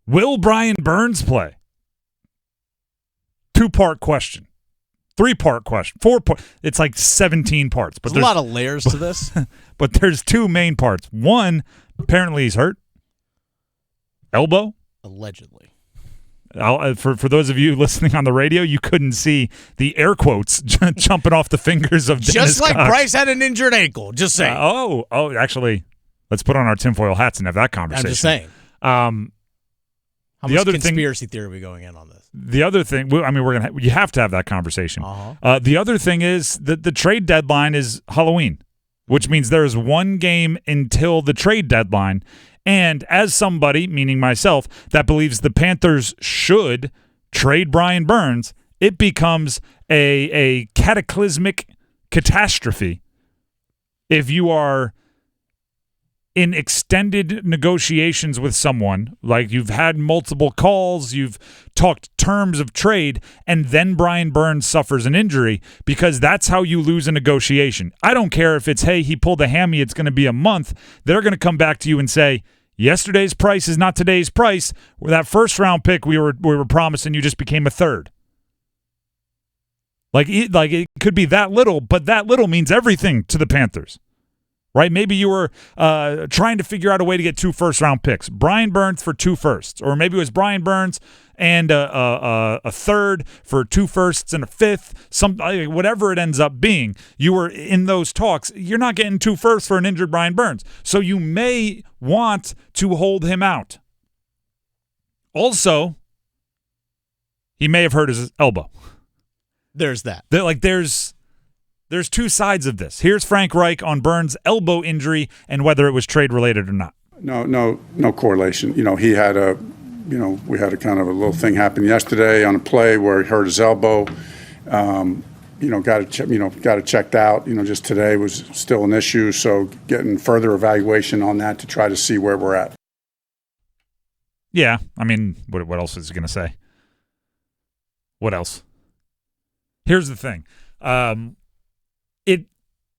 Will Brian Burns play? 2-part question. 3-part question. 4-part. It's like 17 parts. But there's a lot of layers to this. But there's 2 main parts. One, apparently he's hurt. Elbow? Allegedly. For those of you listening on the radio, you couldn't see the air quotes jumping off the fingers of Dennis Just like Cox. Bryce had an injured ankle. Just saying. Actually, let's put on our tinfoil hats and have that conversation. I'm just saying. How much conspiracy theory are we going in on this? The other thing, I mean, you have to have that conversation. Uh-huh. The other thing is that the trade deadline is Halloween, which means there is 1 game until the trade deadline. And as somebody, meaning myself, that believes the Panthers should trade Brian Burns, it becomes a cataclysmic catastrophe if you are in extended negotiations with someone, like you've had multiple calls, you've talked terms of trade, and then Brian Burns suffers an injury, because that's how you lose a negotiation. I don't care if it's, hey, he pulled a hammy, it's going to be a month. They're going to come back to you and say, yesterday's price is not today's price. That first-round pick we were promising you just became a third. Like it could be that little, but that little means everything to the Panthers. Right? Maybe you were trying to figure out a way to get 2 first-round picks. Brian Burns for 2 firsts. Or maybe it was Brian Burns and a third for 2 firsts and a fifth. Whatever it ends up being. You were in those talks. You're not getting 2 firsts for an injured Brian Burns. So you may want to hold him out. Also, he may have hurt his elbow. There's that. There's 2 sides of this. Here's Frank Reich on Burns' elbow injury and whether it was trade related or not. No correlation. We had a kind of a little thing happen yesterday on a play where he hurt his elbow. Got it checked out. Just today was still an issue. So getting further evaluation on that to try to see where we're at. Yeah, I mean, what else is he going to say? What else? Here's the thing.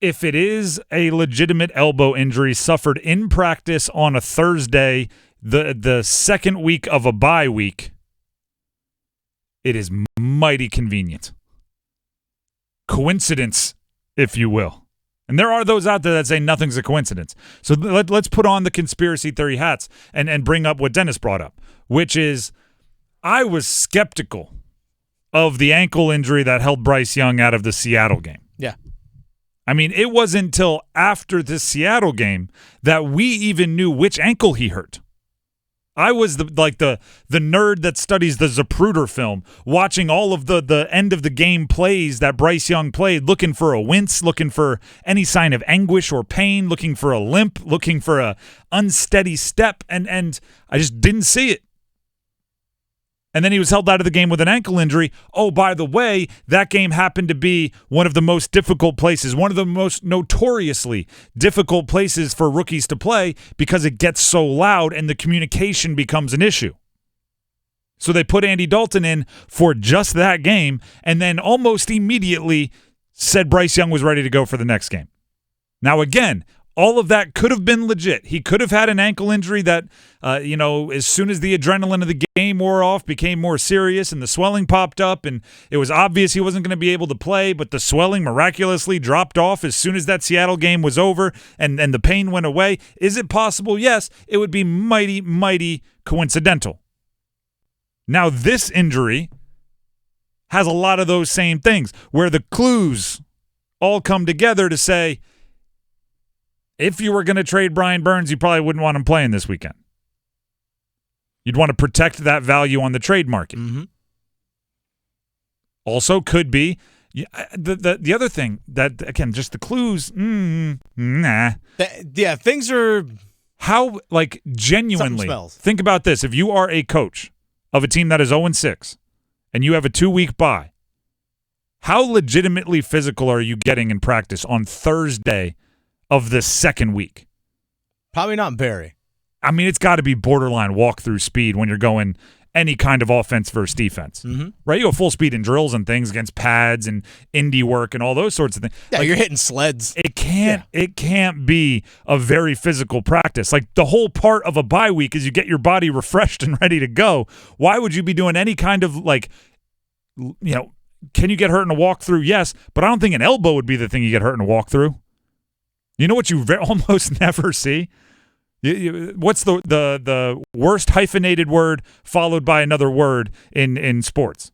If it is a legitimate elbow injury suffered in practice on a Thursday, the second week of a bye week, it is mighty convenient. Coincidence, if you will. And there are those out there that say nothing's a coincidence. So let's put on the conspiracy theory hats and bring up what Dennis brought up, which is I was skeptical of the ankle injury that held Bryce Young out of the Seattle game. Yeah. I mean, it wasn't until after the Seattle game that we even knew which ankle he hurt. I was the nerd that studies the Zapruder film, watching all of the end of the game plays that Bryce Young played, looking for a wince, looking for any sign of anguish or pain, looking for a limp, looking for a unsteady step, and I just didn't see it. And then he was held out of the game with an ankle injury. Oh, by the way, that game happened to be one of the most difficult places, one of the most notoriously difficult places for rookies to play because it gets so loud and the communication becomes an issue. So they put Andy Dalton in for just that game and then almost immediately said Bryce Young was ready to go for the next game. Now, again, all of that could have been legit. He could have had an ankle injury that, as soon as the adrenaline of the game wore off, became more serious and the swelling popped up and it was obvious he wasn't going to be able to play, but the swelling miraculously dropped off as soon as that Seattle game was over and the pain went away. Is it possible? Yes. It would be mighty, mighty coincidental. Now, this injury has a lot of those same things where the clues all come together to say, if you were going to trade Brian Burns, you probably wouldn't want him playing this weekend. You'd want to protect that value on the trade market. Mm-hmm. Also could be the other thing that, again, just the clues, nah. Things are... How, genuinely, think about this. If you are a coach of a team that is 0-6 and you have a 2-week bye, how legitimately physical are you getting in practice on Thursday of the second week? Probably not very. I mean, it's got to be borderline walk-through speed when you're going any kind of offense versus defense, right? You go full speed in drills and things against pads and indie work and all those sorts of things. Yeah, you're hitting sleds. It can't be a very physical practice. Like the whole part of a bye week is you get your body refreshed and ready to go. Why would you be doing any kind of like, can you get hurt in a walkthrough? Yes, but I don't think an elbow would be the thing you get hurt in a walkthrough. You know what you almost never see? What's the worst hyphenated word followed by another word in sports?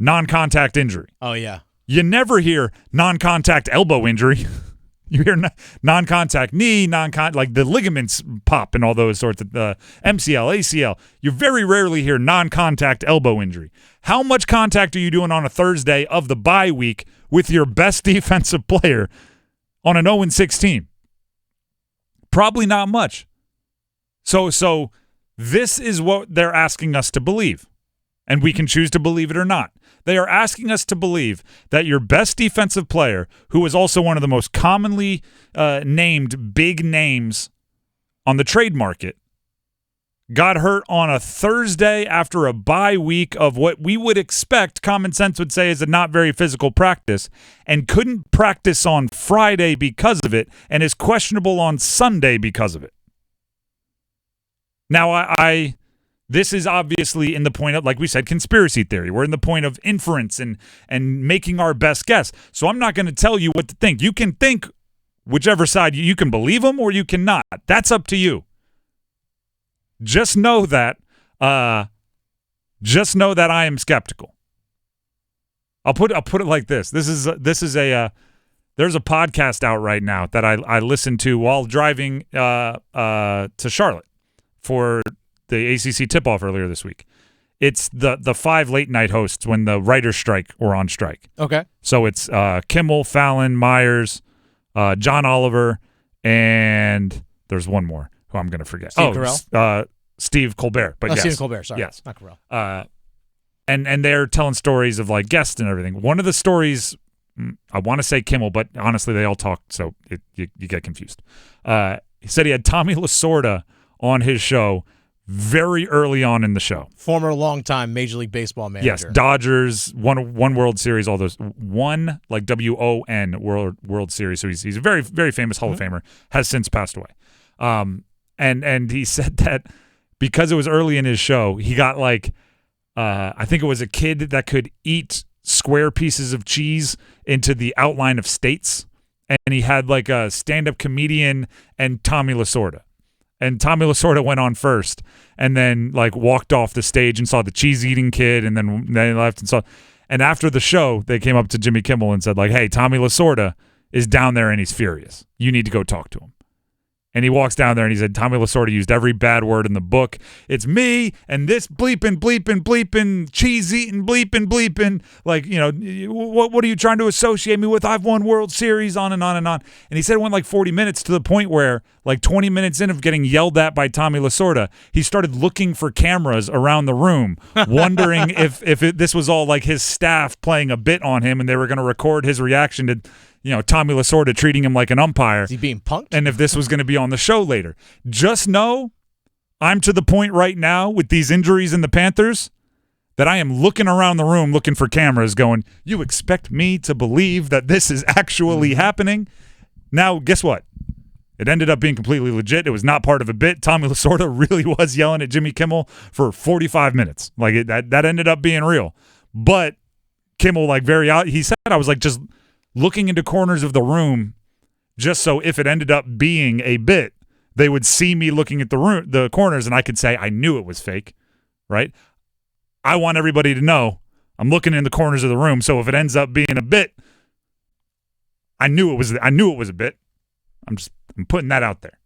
Non-contact injury. Oh, yeah. You never hear non-contact elbow injury. You hear non-contact knee, like the ligaments pop and all those sorts of MCL, ACL. You very rarely hear non-contact elbow injury. How much contact are you doing on a Thursday of the bye week with your best defensive player on an 0-6 team? Probably not much. So this is what they're asking us to believe, and we can choose to believe it or not. They are asking us to believe that your best defensive player, who is also one of the most commonly named big names on the trade market, got hurt on a Thursday after a bye week of what we would expect, common sense would say, is a not very physical practice, and couldn't practice on Friday because of it, and is questionable on Sunday because of it. Now, this is obviously in the point of, like we said, conspiracy theory. We're in the point of inference and making our best guess. So I'm not going to tell you what to think. You can think whichever side. You can believe them or you cannot. That's up to you. Just know that I am skeptical. I'll put it like this. There's a podcast out right now that I listened to while driving to Charlotte for the ACC tip-off earlier this week. It's the 5 late-night hosts when the writer's strike were on strike. Okay. So it's Kimmel, Fallon, Myers, John Oliver, and there's one more who I'm going to forget. Steve Colbert. But yes. Steve Colbert, sorry. Yes. Not Carell. And they're telling stories of like guests and everything. One of the stories, I want to say Kimmel, but honestly they all talk, so you get confused. He said he had Tommy Lasorda on his show very early on in the show. Former longtime Major League Baseball manager. Yes, Dodgers, one World Series, all those. One, like WON, World Series. So he's a very, very famous Hall of Famer, has since passed away. And he said that because it was early in his show, he got like, I think it was a kid that could eat square pieces of cheese into the outline of states. And he had like a stand-up comedian and Tommy Lasorda. And Tommy Lasorda went on first and then like walked off the stage and saw the cheese eating kid and then they left and after the show they came up to Jimmy Kimmel and said like, hey, Tommy Lasorda is down there and he's furious. You need to go talk to him. And he walks down there and he said, Tommy Lasorda used every bad word in the book. It's me and this bleeping, cheese eating, bleeping. Like, what are you trying to associate me with? I've won World Series, on and on and on. And he said it went like 40 minutes to the point where like 20 minutes in of getting yelled at by Tommy Lasorda, he started looking for cameras around the room, wondering if this was all like his staff playing a bit on him and they were going to record his reaction to Tommy Lasorda treating him like an umpire. Is he being punked? And if this was going to be on the show later. Just know I'm to the point right now with these injuries in the Panthers that I am looking around the room looking for cameras going, you expect me to believe that this is actually happening? Now, guess what? It ended up being completely legit. It was not part of a bit. Tommy Lasorda really was yelling at Jimmy Kimmel for 45 minutes. Like that ended up being real. But Kimmel, like he said, I was like just looking into corners of the room just so if it ended up being a bit, they would see me looking at the corners and I could say I knew it was fake, right? I want everybody to know I'm looking in the corners of the room, so if it ends up being a bit, I knew it was a bit. I'm putting that out there.